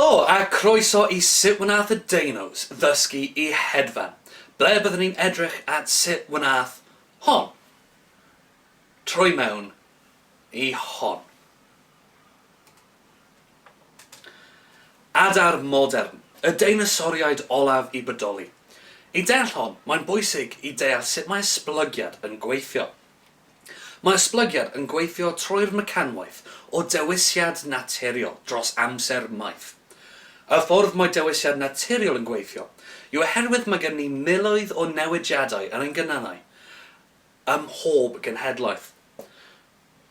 Helo a croeso I Sut Wnath y Deinos ddysgu I Hedfan, ble byddwn ni'n edrych at sut wnaeth hon trwy mewn I hon. Adar modern, y deinosoriaid olaf I bodoli. I deall hon, mae'n bwysig I deall sut mae esblygiad yn gweithio. Mae esblygiad yn gweithio trwy'r mecanwaith o dewisiad naturiol dros amser maith. Y ffordd mae dewisiad naturiol yn gweithio yw oherwydd mae gen ni miloedd o newidiadau yn ein gynnannau ym mhob genhedlaeth.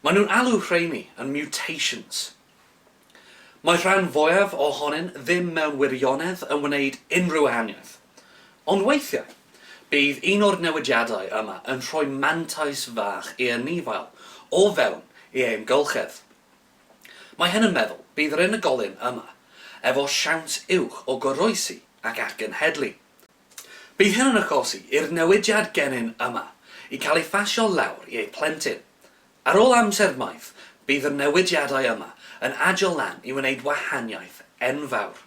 Maen nhw'n alw rheini yn mutations. Mae rhan fwyaf ohonynt ddim mewn wirionedd yn wneud unrhyw wahaniaeth. Ond weithiau, bydd un o'r newidiadau yma yn rhoi mantais fach I anifail o fewn I amgylchedd. Mae hyn yn meddwl bydd yr unigolyn yma efo siawns uwch o goroesi ac agenhedlu. Bydd hyn yn achosi i'r newidiad gennym yma I cael ei ffasio lawr I ei plentyn. Ar ôl amser maith, bydd y newidiadau yma yn adio lan I wneud wahaniaeth enfawr.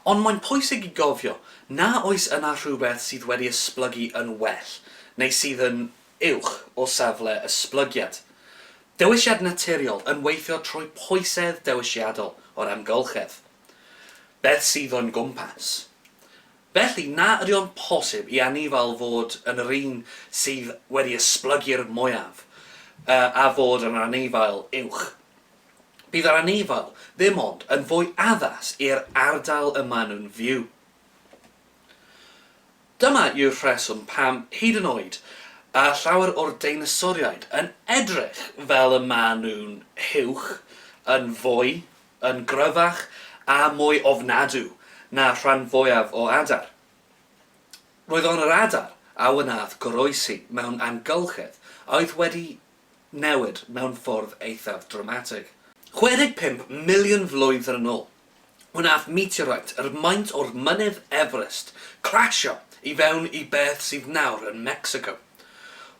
Ond mae'n pwysig I gofio na oes yna rhywbeth sydd wedi esblygu yn well neu sydd yn uwch o safle esblygiad. Dewisiad naturiol yn weithio trwy pwysedd dewisiadol o'r amgylchedd. Beth sydd o'n gwmpas. Felly na ydy o'n posib I anifail fod yn yr un sydd wedi esblygu'r mwyaf a fod yn anifail uwch. Bydd yr anifail ddim ond yn fwy addas i'r ardal y maen nhw'n fyw. Dyma yw'r rheswm pam hyd yn oed a llawer o'r deinosoriaid yn edrych fel y maen nhw'n uwch, yn fwy, yn gryfach a mwy ofnadw na rhan fwyaf o adar. Roedd ond yr adar a wnaeth goroesi mewn amgylchedd oedd wedi newid mewn ffordd eithaf dramatig. 65 miliwn flwyddyn yn ôl, wnaeth meteorite yr maint o'r mynydd Everest crasio I fewn I beth sydd nawr yn Mexico.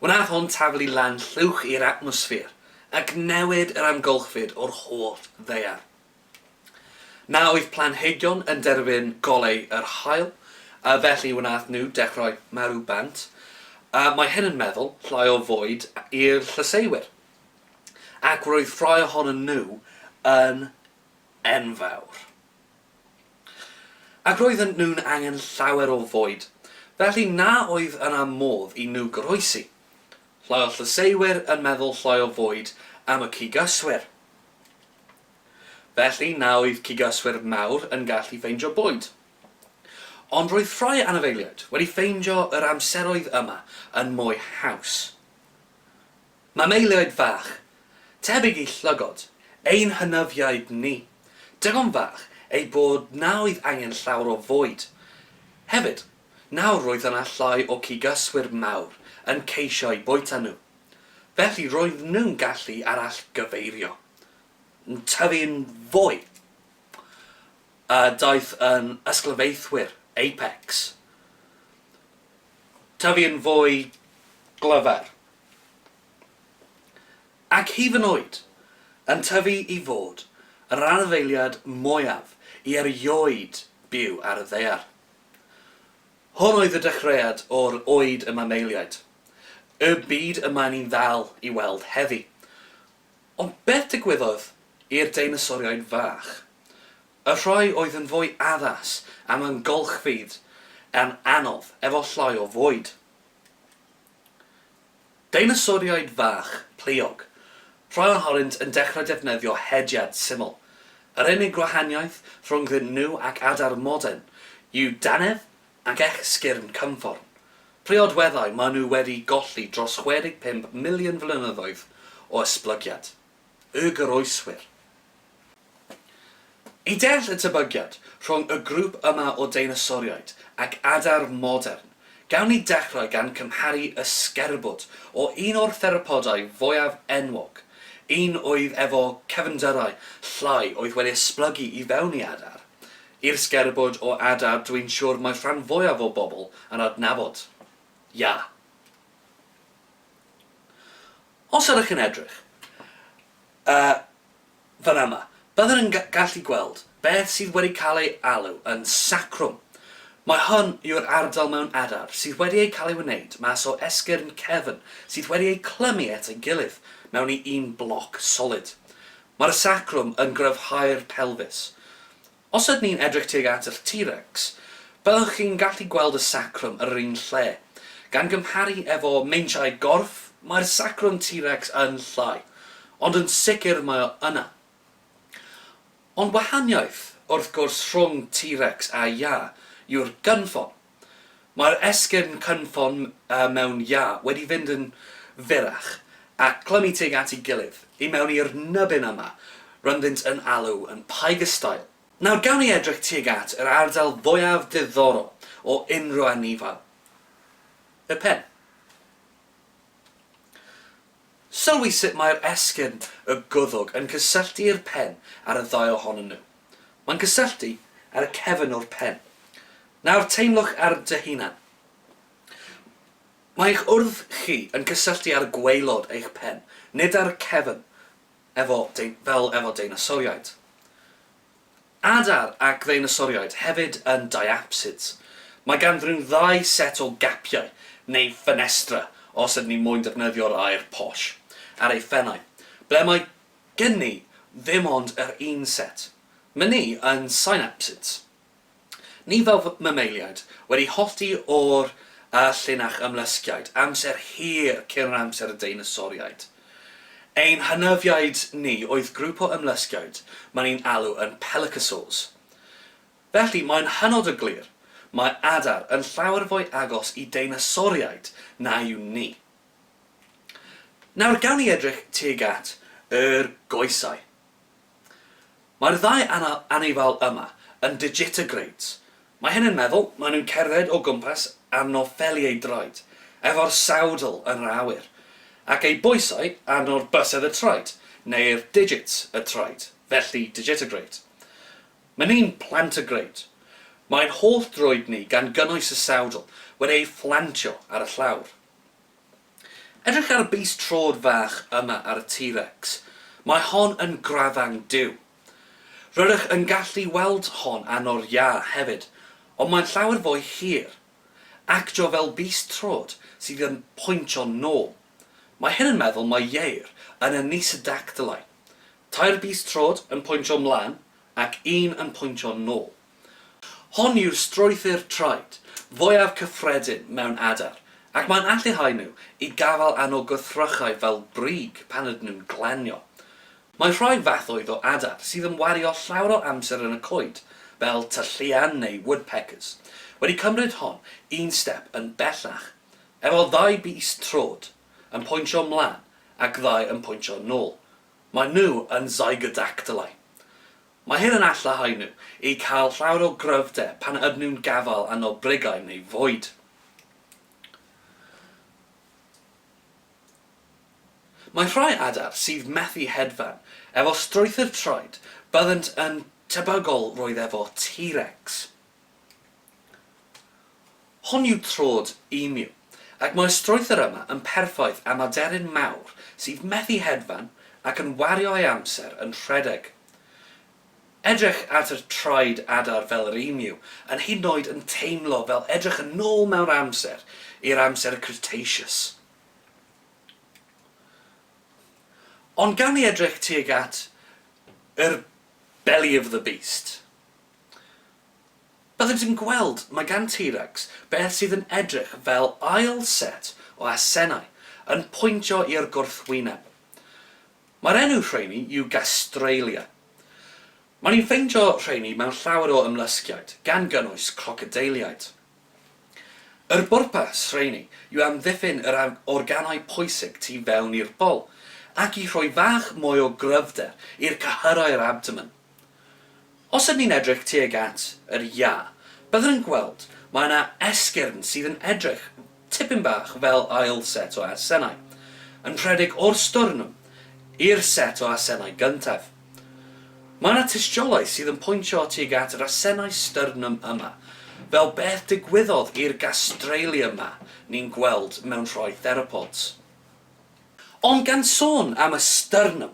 Wnaeth hon taflu lan llwch i'r atmosffer ac newid yr amgylchfyd o'r holl ddaear. Na oedd planhigion yn derbyn golau yr haul, a felly wnaeth nhw dechrau marw bant. Mae hyn yn meddwl llai o fwyd i'r llyseiwyr. Ac roedd rhai ohonyn nhw yn enfawr. Ac roedden nhw'n angen llawer o fwyd. Felly na oedd yna modd I nhw goroesi. Llai o llyseiwyr yn meddwl llai o fwyd am y cigyswyr. Felly na oedd cigyswyr mawr yn gallu ffeindio bwyd. Ond roedd rhai anifeiliaid wedi ffeindio yr amseroedd yma yn mwy haws. Mameiliaid fach, tebyg I llygod, ein hynaffiaid ni. Digon fach ei bod na oedd angen llawer o fwyd. Hefyd, nawr roedd yna llai o cigyswyr mawr yn ceisio I bwyta nhw. Felly roedd nhw'n gallu arall gyfeirio. Yn tyfu'n fwy. Daeth yn ysgrifennu'r apex. Tyfu'n fwy glyfar. Ac hyd yn oed yn tyfu I fod yr anifeiliad mwyaf I erioed byw ar y ddaear. Hwn oedd y dechreuad o'r oed y mameiliaid. Y byd yma ni'n ddal I weld heddi. Ond beth digwyddodd i'r deinosoriaid fach? Y rhai oedd yn fwy addas am ymgolchfyd yn anodd efo llai o fwyd. Deinosoriaid fach, pliog. Rhai ohonynt yn dechrau defnyddio hediad syml. Yr unig gwahaniaeth rhwng nhw ac adar modern yw danedd ac esgyrn cymfforn. Priodweddau maen nhw wedi golli dros 65 miliwn flynyddoedd o esblygiad. Y goroeswyr. I deall y tebyggiad rhwng y grŵp yma o deinosoriaid ac adar modern, gawn ni dechrau gan cymharu ysgerbwd o un o'r theropodau fwyaf enwog, un oedd efo cefndyrau llai oedd wedi esblygu I fewn I adar, i'r sgerbwd o adar dwi'n siŵr mae rhan fwyaf o bobl yn adnabod. Ia. Os ydych yn edrych, fan yma, Byddwn yn gallu gweld beth sydd wedi cael ei alw yn sacrwm. Mae hwn yw'r ardal mewn adar sydd wedi ei cael ei wneud mas o esgyrn cefn sydd wedi ei clymu at ei gilydd mewn i un bloc solid. Mae'r sacrwm yn gryfhau'r pelfis. Os ydyn ni'n edrych tuag at yr T-Rex, byddwch chi'n gallu gweld y sacrwm yr un lle. Gan gymharu efo meintiau gorff, mae'r sacrwm T-Rex yn llai, ond yn sicr mae o yna. Ond wahaniaeth, wrth gwrs, rhwng T-Rex a ia yw'r gynffon. Mae'r esgyrn cynffon mewn ia wedi fynd yn fyrach ac clymu tuag at ei gilydd i mewn i'r nybyn yma, ryddynt yn alw yn pygostyle. Nawr gawn ni edrych tuag at yr ardal fwyaf diddorol o unrhyw anifail. Y pen. Sylwi sut mae'r esgyrn y gwddwg yn cysylltu'r pen ar y ddau ohonyn nhw. Mae'n cysylltu ar y cefn o'r pen. Nawr teimlwch ar dy hunan. Mae eich wrth chi yn cysylltu ar y gwaelod eich pen, nid ar y cefn fel efo deinosoriaid. Adar ac deinosoriaid hefyd yn diapsids. Mae ganddyn nhw ddau set o gapiau, neu ffenestra, os ydyn ni moyn defnyddio'r air posh, ar ei phennau, ble mae gen ni ddim ond yr un set. Mae ni yn synapsids. Ni fel mammaliaid wedi hollti o'r llinach ymlusgiaid amser hir cyn amser y deinosoriaid. Ein hynyddiaid ni oedd grŵp o ymlusgiaid maen ni'n alw yn pelycosaurs. Felly mae'n hynod o glir, mae adar yn llawer fwy agos i deinosoriaid na yw ni. Nawr gawn ni edrych tuag at yr goesau. Mae'r ddau anifail yma yn digitigrades. Mae hyn yn meddwl maen nhw'n cerdded o gwmpas arno ffeliau droed, efo'r sawdl yn yr awyr, ac ei bwysau arno'r bysedd y troed, neu'r digits y troed, felly digitigrade. Mae ni'n plantigrade. Mae'n holl droed ni gan gynnwys y sawdl wedi'i fflantio ar y llawr. Edrych ar y bys trod fach yma ar y T-Rex. Mae hon yn grafang diw. Rydych yn gallu weld hon arno'r ia hefyd, ond mae'n llawer fwy hir. Actio fel bys trod sydd yn pwyntio nôl. Mae hyn yn meddwl mae Mae'r yn y nisodactylau. Tair bys trod yn pwyntio ymlaen ac un yn pwyntio nôl. Hon yw'r strwythur traed, fwyaf cyffredin mewn adar, ac mae'n alluhau nhw i gafael anno gwrthrychau fel brig pan ydyn nhw'n glenio. Mae rhai fathoedd o adar sydd yn wario llawer o amser yn y coed, fel tylluan neu woodpeckers, wedi cymryd hon un step yn bellach, efo ddau bys trod yn pwyntio ymlaen ac ddau yn pwyntio nôl. Mae nhw yn zygodactylau. Mae hyn yn alluhau nhw i cael llawer o gryfder pan ydyn nhw'n gafael anno brigau neu fwyd. Mae rhai adar sydd methu hedfan efo strwythur troed byddent yn tebygol roedd efo T-Rex. Hon yw trod emu, ac mae'r strwythur yma yn perffaith am aderyn mawr sydd methu hedfan ac yn wario ei amser yn rhedeg. Edrych at y traed adar fel yr emu yn hyd yn oed yn teimlo fel edrych yn ôl mewn amser i'r amser y Cretaceous. Ond gawn ni edrych tuag at yr belly of the beast. Byddent yn gweld mae gan T-Rex beth sydd yn edrych fel ail set o asennau yn pwyntio i'r gwrthwyneb. Mae'r enw rheini yw gastralia. Mae'n ni'n ffeindio rheini mewn llawer o ymlusgiaid gan gynnwys crocodiliaid. Yr bwrpas rheini yw amddiffyn yr organau pwysig tu fewn i'r bol ac i rhoi fach mwy o gryfder i'r cyhyrau'r abdomen. Os ydyn ni'n edrych tuag at yr ia, byddwn yn gweld mae yna esgyrn sydd yn edrych tipyn bach fel ail set o asennau, yn rhedeg o'r stwrnwm i'r set o asennau gyntaf. Mae yna tystiolaeth sydd yn pwyntio tuag at yr asennau styrnwm yma, fel beth digwyddodd i'r gastralia yma ni'n gweld mewn rhai theropods. Ond gan sôn am y styrnwm,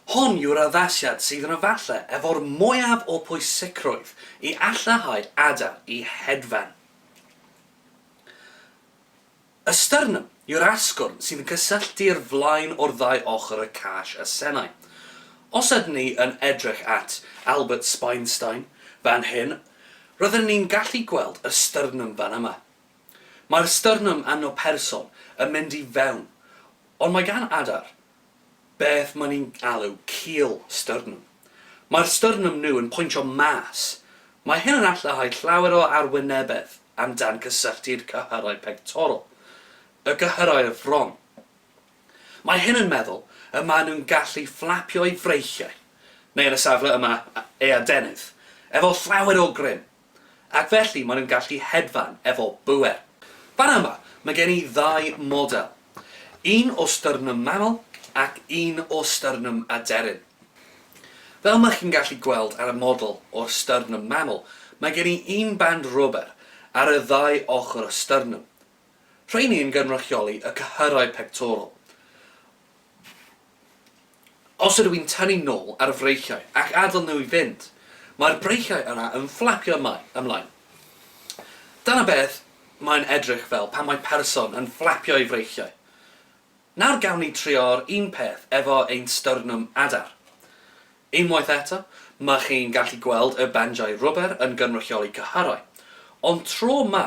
Hon yw'r addasiad sydd yn efallai efo'r mwyaf o pwysigrwydd i allahau adar i hedfan. Y sternum yw'r asgwrn sydd yn cysylltu'r flaen o'r ddau ochr y cas y senau. Os ydyn ni yn edrych at Albert Einstein fan hyn, roedden ni'n gallu gweld y sternum fan yma. Mae'r sternum anno person yn mynd i fewn, ond mae gan adar beth maen ni'n alw cil sternum. Mae'r sternum nhw yn pwyntio mas. Mae hyn yn allahau llawer o arwynebedd amdan cysylltu'r cyhyrau pectorol, y cyhyrau y ffron. Mae hyn yn meddwl y maen nhw'n gallu fflapio eu freichiau, neu yn y safle yma ei adenydd, efo llawer o grym, ac felly maen nhw'n gallu hedfan efo bwer. Fan yma, mae gen i ddau model, un o sternum mammal ac un o sternum aderyn. Fel mae chi'n gallu gweld ar y model o'r sternum mammal, mae gen i un band rwber ar y ddau ochr y sternum. Rheini yn gynrychioli y cyhyrau pectorol. Os ydw i'n tynnu nôl ar y freichiau ac adael nhw i fynd, mae'r breichiau yna yn fflapio ymlaen. Dyna beth mae'n edrych fel pan mae person yn fflapio ei freichiau. Nawr gawn ni trio'r un peth efo ein sternum adar. Unwaith eto, mae chi'n gallu gweld y bandiau rwber yn gynrychioli cyhyrau, ond tro yma,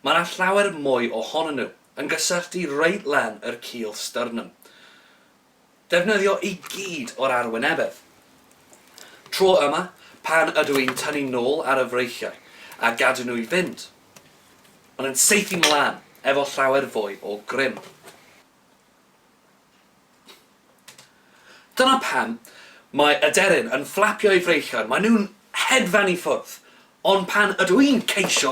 mae yna llawer mwy ohonyn nhw yn gysylltu reit lan yr cil sternum. Defnyddio i gyd o'r arwynebedd. Tro yma, pan ydw i'n tynnu nôl ar y freichiau a gadw nhw i fynd, ond yn saethu mlaen efo llawer fwy o grym. Dyna pam mae aderyn yn fflapio ei freichiau, mae nhw'n hedfan i ffwrdd, ond pan ydw i'n ceisio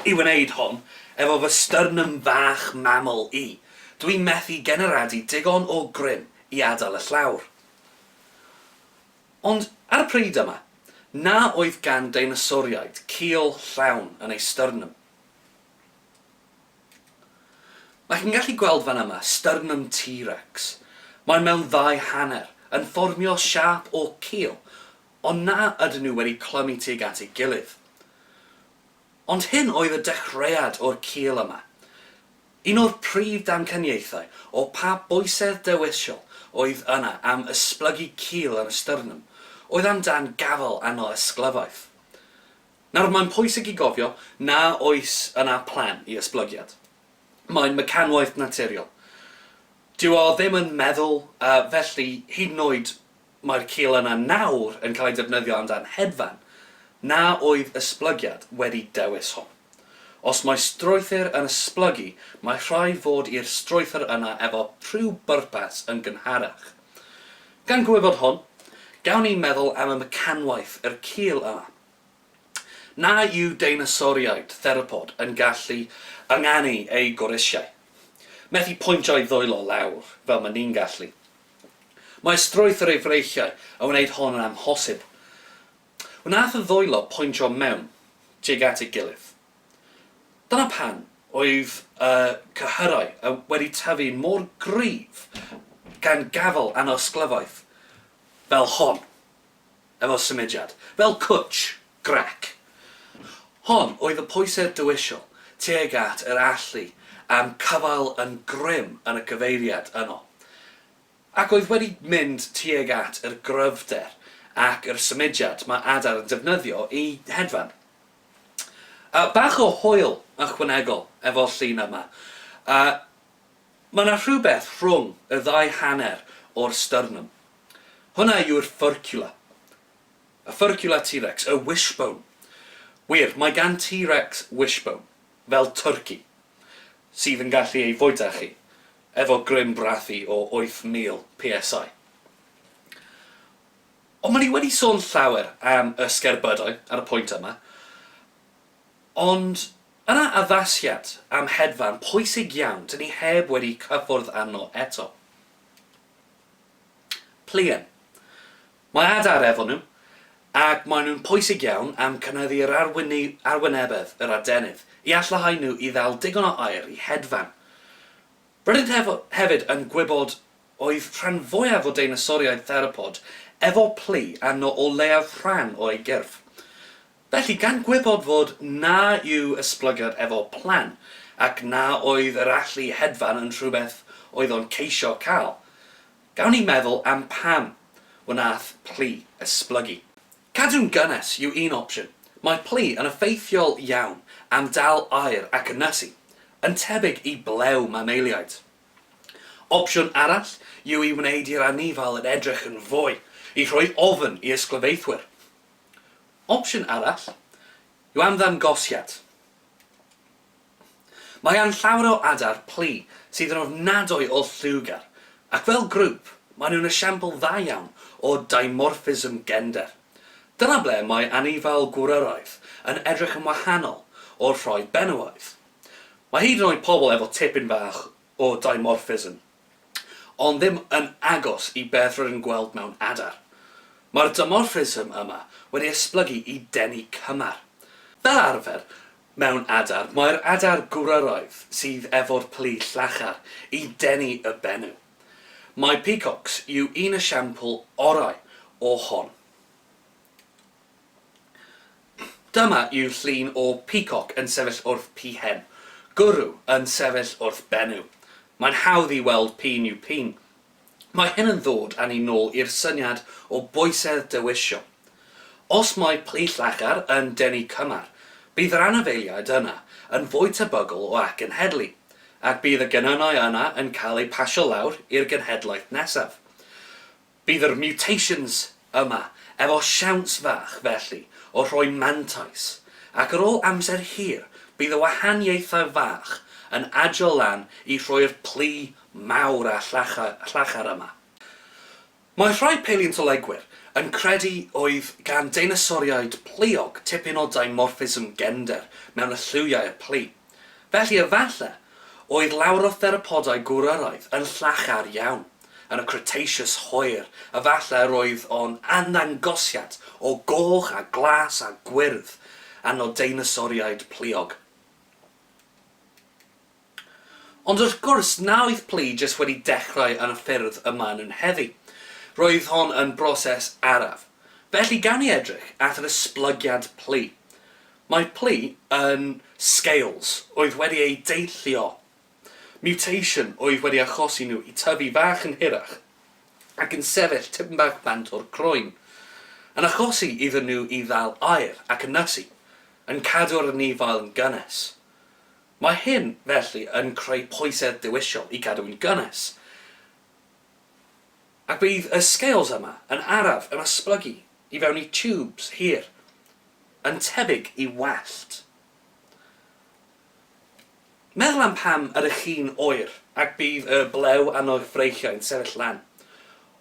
i wneud hon efo fy sternum fach mammal i, dwi'n methu generadu digon o grym i adael y llawr. Ond ar y pryd yma, na oedd gan deinosoriaid cil llawn yn ei sternum. Mae chi'n gallu gweld fan yma sternum T-Rex. Mae'n mewn ddau hanner, yn fformio siap o cil, ond na ydyn nhw wedi clymu tuag at ei gilydd. Ond hyn oedd y dechreuad o'r cil yma. Un o'r prif damcaniaethau o pa bwysedd dewisiol oedd yna am esblygu cil yn y sternum, oedd amdan gafel anno ysglyfaeth. Nawr mae'n pwysig i gofio na oes yna plan i esblygiad. Mae'n mecanwaith naturiol. Dyw o ddim yn meddwl, felly hyd yn oed mae'r cil yna nawr yn cael ei defnyddio amdan hedfan, na oedd esblygiad wedi dewis hon. Os mae strwythur yn esblygu, mae rhaid fod i'r strwythur yna efo rhyw bwrpas yn gynharach. Gan gwybod hon, gawn ni meddwl am y mecanwaith yr cil yma. Na yw deinosoriaid theropod yn gallu ynganu ei gorisiau. Methu pwyntio ei ddwylo lawr, fel mae ni'n gallu. Mae strwythur ei freichiau yn wneud hon yn amhosib. Wnaeth y ddwylo pwyntio mewn, tuag at ei gilydd. Dyna pan oedd cyhyrau wedi tyfu mor gryf gan gafel anosglyfaeth fel hon, efo symudiad, fel cwtch, grac. Hon oedd y pwysau dewisiol tuag at yr allu am cyfal yn grym yn y cyfeiriad yno. Ac oedd wedi mynd tuag at yr gryfder ac yr symudiad mae adar yn defnyddio i hedfan. Bach o hwyl ychwanegol efo'r llun yma. Mae yna rhywbeth rhwng y ddau hanner o'r sternum. Hwna yw'r furcula. Y furcula T-Rex, y wishbone. Wir, mae gan T-Rex wishbone, fel turkey, sydd yn gallu ei fwyta chi, efo grym brathu o 8,000 psi. Ond mae ni wedi sôn llawer am ysgerbydau ar y pwynt yma, ond yna addasiad am hedfan pwysig iawn dyn ni heb wedi cyffwrdd arno eto. Plien. Mae adar efo nhw, ac maen nhw'n pwysig iawn am cynyddu'r arwynebedd yr adenydd i allahau nhw i ddal digon o aer i hedfan. Rydym hefyd yn gwybod oedd rhan fwyaf o deinosoriaid theropod efo plu anno o leiaf rhan o'i gyrff. Felly, gan gwybod fod na yw esblygiad efo plan, ac na oedd yr allu hedfan yn rhywbeth oedd o'n ceisio cael, gawn ni meddwl am pam wnaeth plu esblygu. Cadw'n gynnes yw un opsiwn. Mae plu yn effeithiol iawn am dal aer ac ynysu, yn tebyg i blew mammaliaid. Opsiwn arall yw i wneud i'r anifal yn edrych yn fwy, i rhoi ofn i ysglyfaethwyr. Opsiwn arall yw am ddangosiad. Mae gan llawer o adar plu sydd yn ofnadwy o lliwgar, ac fel grŵp maen nhw'n esiampl dda iawn o dimorphism gender. Dyna ble mae anifal gwryraidd yn edrych yn wahanol o'r rhoi benywaidd. Mae hyd yn oed pobl efo tipyn bach o dimorphism, ond ddim yn agos i beth rydyn yn gweld mewn adar. Mae'r dimorphism yma wedi esblygu i denu cymar. Fel arfer, mewn adar, mae'r adar gwryraidd sydd efo'r plu llachar i denu y benw. Mae peacocks yw un esiampl orau o hon. Dyma yw llun o peacock yn sefyll wrth pihen, gwrw yn sefyll wrth benw. Mae'n hawdd i weld pin yw pin. Mae hyn yn ddod â ni nôl i'r syniad o bwysau dewisiol. Os mae plu llachar yn denu cymar, bydd yr anifeiliaid yna yn fwy tebygol o acenhedlu, ac bydd y genynau yna yn cael eu pasio lawr i'r genhedlaeth nesaf. Bydd yr mutations yma efo siawns fach felly o rhoi mantais, ac ar ôl amser hir bydd y wahaniaethau fach yn adio lan i rhoi'r plu mawr a llachar yma. Mae rhai paleontolegwyr yn credu oedd gan deinosoriaid pluog tipyn o dimorphism gender mewn y lliwiau y plu. Felly efallai oedd lawer o theropodau gwryraidd yn llachar iawn yn y Cretaceous hoer, efallai roedd o'n anddangosiad o goch a glas a gwyrdd anno deinosoriaid pluog. Ond wrth gwrs na oedd plu jyst wedi dechrau yn y ffyrdd yma yn heddi. Roedd hon yn broses araf. Felly gawn ni edrych at yr esblygiad plu. Mae plu yn scales oedd wedi ei deillio. Mutation oedd wedi achosi nhw i tyfu fach yn hirach ac yn sefyll tipyn bach bant o'r croen, yn achosi iddyn nhw i ddal aer ac ynysu, yn cadw'r anifal yn gynnes. Mae hyn felly yn creu pwysau dewisiol i cadw'n gynnes. Ac bydd y scales yma yn araf yn esblygu i fewn i tubes hir, yn tebyg i wallt. Meddwl am pam ydych chi'n oer ac bydd y blew anno'r freichiau'n sefyll lan.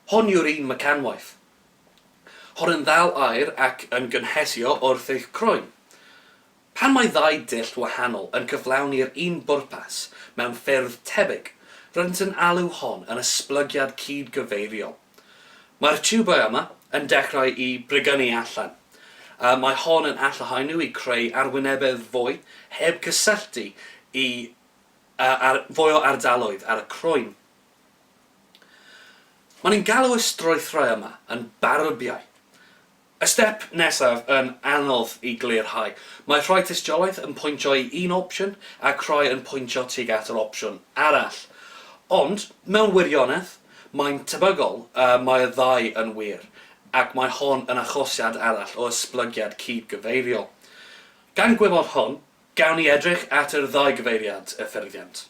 Hon yw'r un mecanwaith. Hon yn ddal aer ac yn gynhesio wrth eich croen. Pan mae ddau dillt wahanol yn cyflawni'r un bwrpas mewn ffyrdd tebyg, rydym yn alw hon yn esblygiad cydgyfeiriol. Mae'r tiwbau yma yn dechrau i brygynu allan. Mae hon yn alluhau nhw i creu arwynebedd fwy heb cysylltu i fwy o ardaloedd ar y croen. Mae'n galw y strwythurau yma yn barbiau. Y step nesaf yn anodd i glirhau. Mae rhai tystiolaeth yn pwyntio i un opsiwn ac rhai yn pwyntio tuag at yr opsiwn arall. Ond, mewn wirionedd, mae'n tebygol mae y ddau yn wir, ac mae hon yn achosiad arall o esblygiad cydgyfeiriol. Gan gwybod hon, gawn ni edrych at yr ddau gyfeiriad y ffurfiant.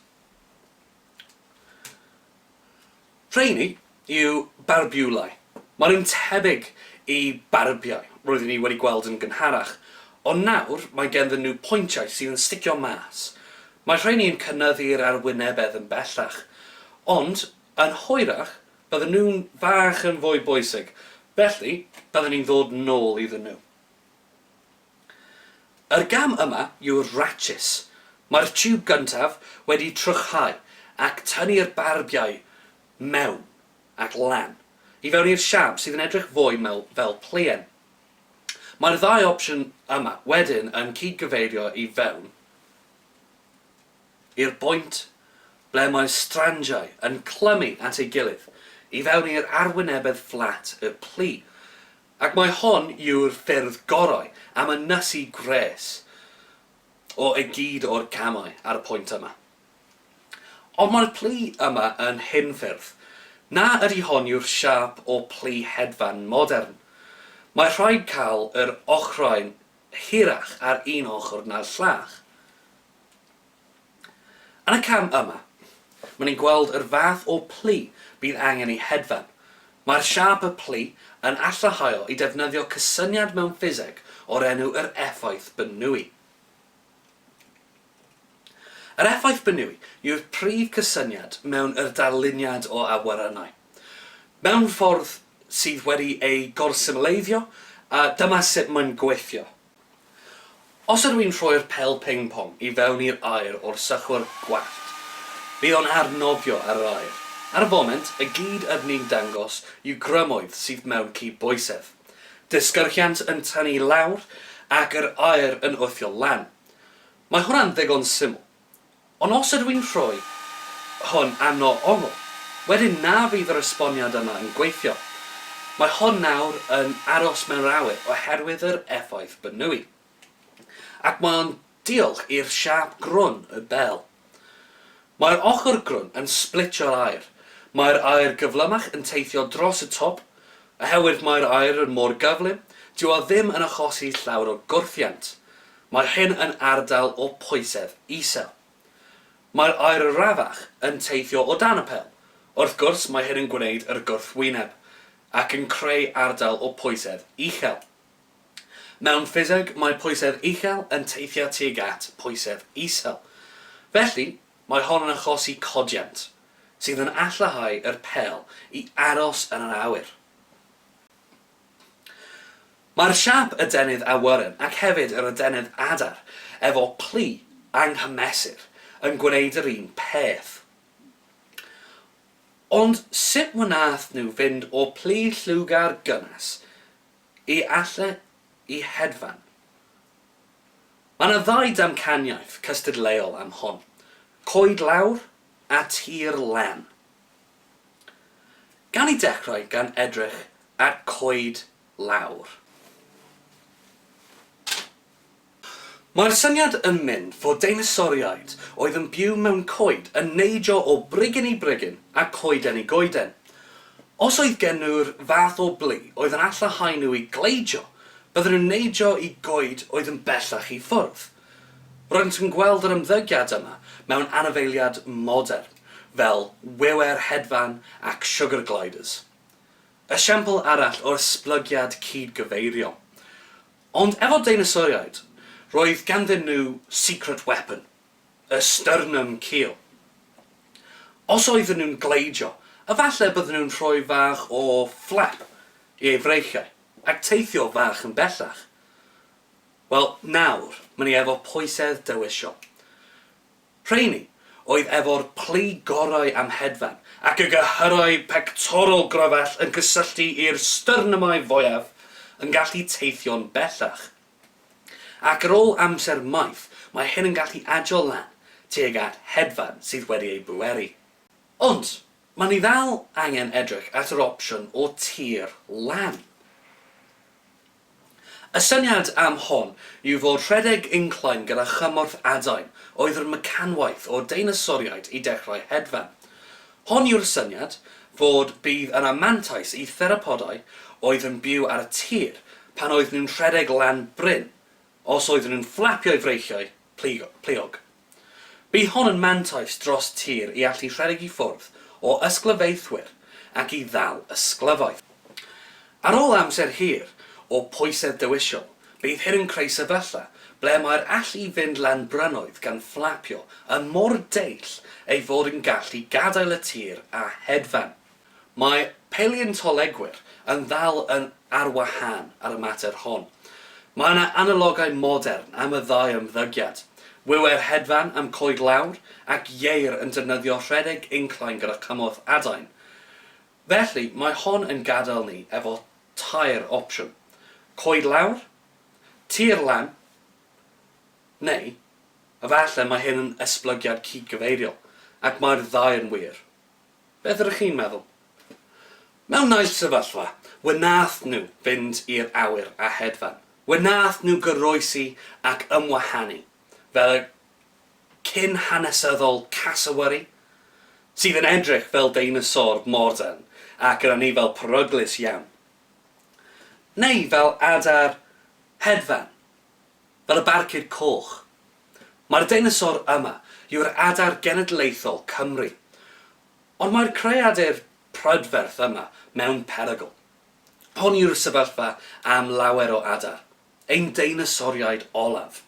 Rheini yw barbiwlau. Maen nhw'n tebyg i barbiau, roeddwn ni wedi gweld yn gynharach, ond nawr mae ganddyn nhw pwyntiau sydd yn sticio mas. Mae rheini yn cynyddu'r arwynebedd yn bellach, ond yn hwyrach bydden nhw'n fach yn fwy bwysig, felly bydden ni'n ddod nôl iddyn nhw. Yr gam yma yw'r rachis. Mae'r tiwb gyntaf wedi trychau ac tynnu'r barbiau mewn ac lan, i fewn i'r siap sydd yn edrych fwy fel plien. Mae'r ddau opsiwn yma wedyn yn cydgyfeirio i fewn i'r bwynt ble mae'r strandiau yn clymu at ei gilydd i fewn i'r arwynebedd fflat y plu, ac mae hon yw'r ffyrdd gorau am ynysu gres o y gyd o'r camau ar y pwynt yma. Ond mae'r plu yma yn hyn ffyrdd, na ydy hon yw'r siap o plu hedfan modern. Mae rhaid cael yr ochrau'n hirach ar un ochr na'r llall. Yn y cam yma, mae'n ni'n gweld yr fath o plu bydd angen ei hedfan. Mae'r siap y plu yn allahau i defnyddio cysyniad mewn ffiseg o'r enw yr effaith benwi. Yr effaith benwi yw'r prif cysyniad mewn yr darluniad o awyrennau. Mewn ffordd sydd wedi ei gorsymleiddio, a dyma sut mae'n gweithio. Os ydw i'n rhoi'r pel ping-pong i fewn i'r aer o'r sychwr gwallt, bydd o'n arnofio ar yr aer. Ar y foment, y gyd ydyn ni'n dangos yw grymoedd sydd mewn cydbwysedd. Disgyrchiant yn tynnu lawr ac yr aer yn wthio lan. Mae hwnna'n ddigon syml. Ond os ydw i'n rhoi hwn anno ongl, wedyn na fydd yr esboniad yma yn gweithio. Mae hon nawr yn aros mewn awyr oherwydd yr effaith benwi. Ac mae'n diolch i'r siap grwn y bel. Mae'r ochr grwn yn splitio'r aer. Mae'r aer gyflymach yn teithio dros y top, oherwydd mae'r aer yn mor gyflym, dyw o ddim yn achosi llawer o gwrthiant. Mae hyn yn ardal o pwysedd isel. Mae'r aer rafach yn teithio o dan y pel. Wrth gwrs, mae hyn yn gwneud yr gwrthwyneb, ac yn creu ardal o pwysedd uchel. Mewn ffiseg, mae pwysedd uchel yn teithio tuag at pwysedd isel. Felly, mae hon yn achosi codiant, sydd yn allahau yr pel i aros yn yr awyr. Mae'r siap y denydd awyren ac hefyd yr adenydd adar efo plu anghymesur yn gwneud yr un peth. Ond sut wnaeth nhw fynd o plu llwgar gynnes i alle i hedfan? Mae yna ddau damcaniaeth cystadleuol am hon. Coed lawr a tir lan. Gan i dechrau gan edrych at coed lawr. Mae'r syniad yn mynd fod deinosoriaid oedd yn byw mewn coed yn neidio o brigyn i brigyn a coeden i goeden. Os oedd gen nhw'r fath o blu oedd yn allahau nhw i gleidio, bydden nhw'n neidio i goed oedd yn bellach i ffwrdd. Roedd yn gweld yr ymddygiad yma mewn anifeiliad modern, fel wywer hedfan ac sugar gliders. Esiampl arall o'r esblygiad cydgyfeirio. Ond efo deinosoriaid, roedd ganddyn nhw secret weapon, y sternum keel. Os oedden nhw'n gleidio, efallai bydden nhw'n rhoi fach o flap i ei freichiau, ac teithio fach yn bellach. Wel, nawr, mae ni efo pwysedd dewisiol. Rheini oedd efo'r plu gorau am hedfan, ac y gyhyrau pectoral gryfell yn cysylltu i'r sternumau fwyaf yn gallu teithio'n bellach. Ac ar ôl amser maith, mae hyn yn gallu adio lan tuag at hedfan sydd wedi ei bweru. Ond, mae ni ddal angen edrych at yr opsiwn o tir lan. Y syniad am hon yw fod rhedeg inclain gyda chymorth adain oedd yr mecanwaith o deinosoriaid i dechrau hedfan. Hon yw'r syniad fod bydd yna mantais i theropodau oedd yn byw ar y tir pan oedd nhw'n rhedeg lan bryn, os oedden nhw'n flapio'u freichiau pliog. Bydd hon yn mantais dros tir i allu rhedeg i ffwrdd o ysglyfaethwyr ac i ddal ysglyfaeth. Ar ôl amser hir o pwysedd dewisiol, bydd hyn yn creu sefyllfa ble mae'r allu fynd lan brynoedd gan flapio yn mor deill ei fod yn gallu gadael y tir a hedfan. Mae paleontolegwyr yn ddal yn arwahan ar y mater hon. Mae yna analogau modern am y ddau ymddygiad. Wywer hedfan am coed lawr ac ieir yn defnyddio rhedeg inclain gyda cymorth adain. Felly, mae hon yn gadael ni efo tair opsiwn. Coed lawr, tir lan, neu, efallai mae hyn yn esblygiad cydgyfeiriol, ac mae'r ddau yn wir. Beth ydych chi'n meddwl? Mewn naill sefyllfa, wnaeth nhw fynd i'r awyr a hedfan. Wnaeth nhw goroesi ac ymwahanu, fel y cyn hanesyddol casawyri, sydd yn edrych fel deinosor modern ac yn ni fel peryglus iawn. Neu fel adar hedfan, fel y barcud coch. Mae'r deinosor yma yw'r adar genedlaethol Cymru, ond mae'r creadur prydferth yma mewn perygl. Hon yw'r sefyllfa am lawer o adar, ein deinosoriaid olaf.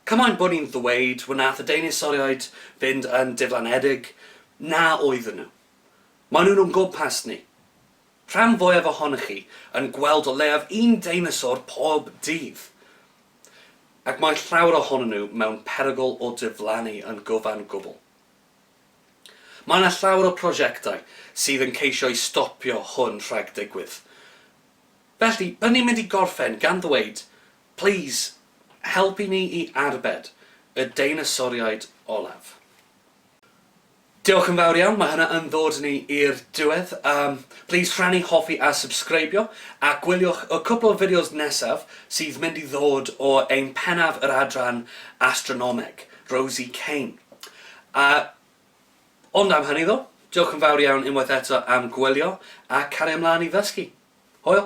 Cymaint bod ni'n ddweud wnaeth y deinosoriaid fynd yn diflanedig, na oedden nhw. Maen nhw'n gwmpas ni. Rhan fwyaf ohonych chi yn gweld o leiaf un deinosor pob dydd. Ac mae llawer ohonyn nhw mewn perygl o diflannu yn gyfan gwbl. Mae yna llawer o prosiectau sydd yn ceisio i stopio hwn rhag digwydd. Felly, byddwn ni'n mynd i gorffen gan ddweud, please, helpu ni i arbed y deinosoriaid olaf. Diolch yn fawr iawn, mae hynna yn ddod ni i'r diwedd. Please rhannu, hoffi a subscribio a gwyliwch y cwpl o fideos nesaf sydd mynd i ddod o ein pennaf yr adran astronomeg, Rosie Kane. Ond am hynny ddo, diolch yn fawr iawn unwaith eto am gwylio a cario ymlaen i ddysgu. Hwyl!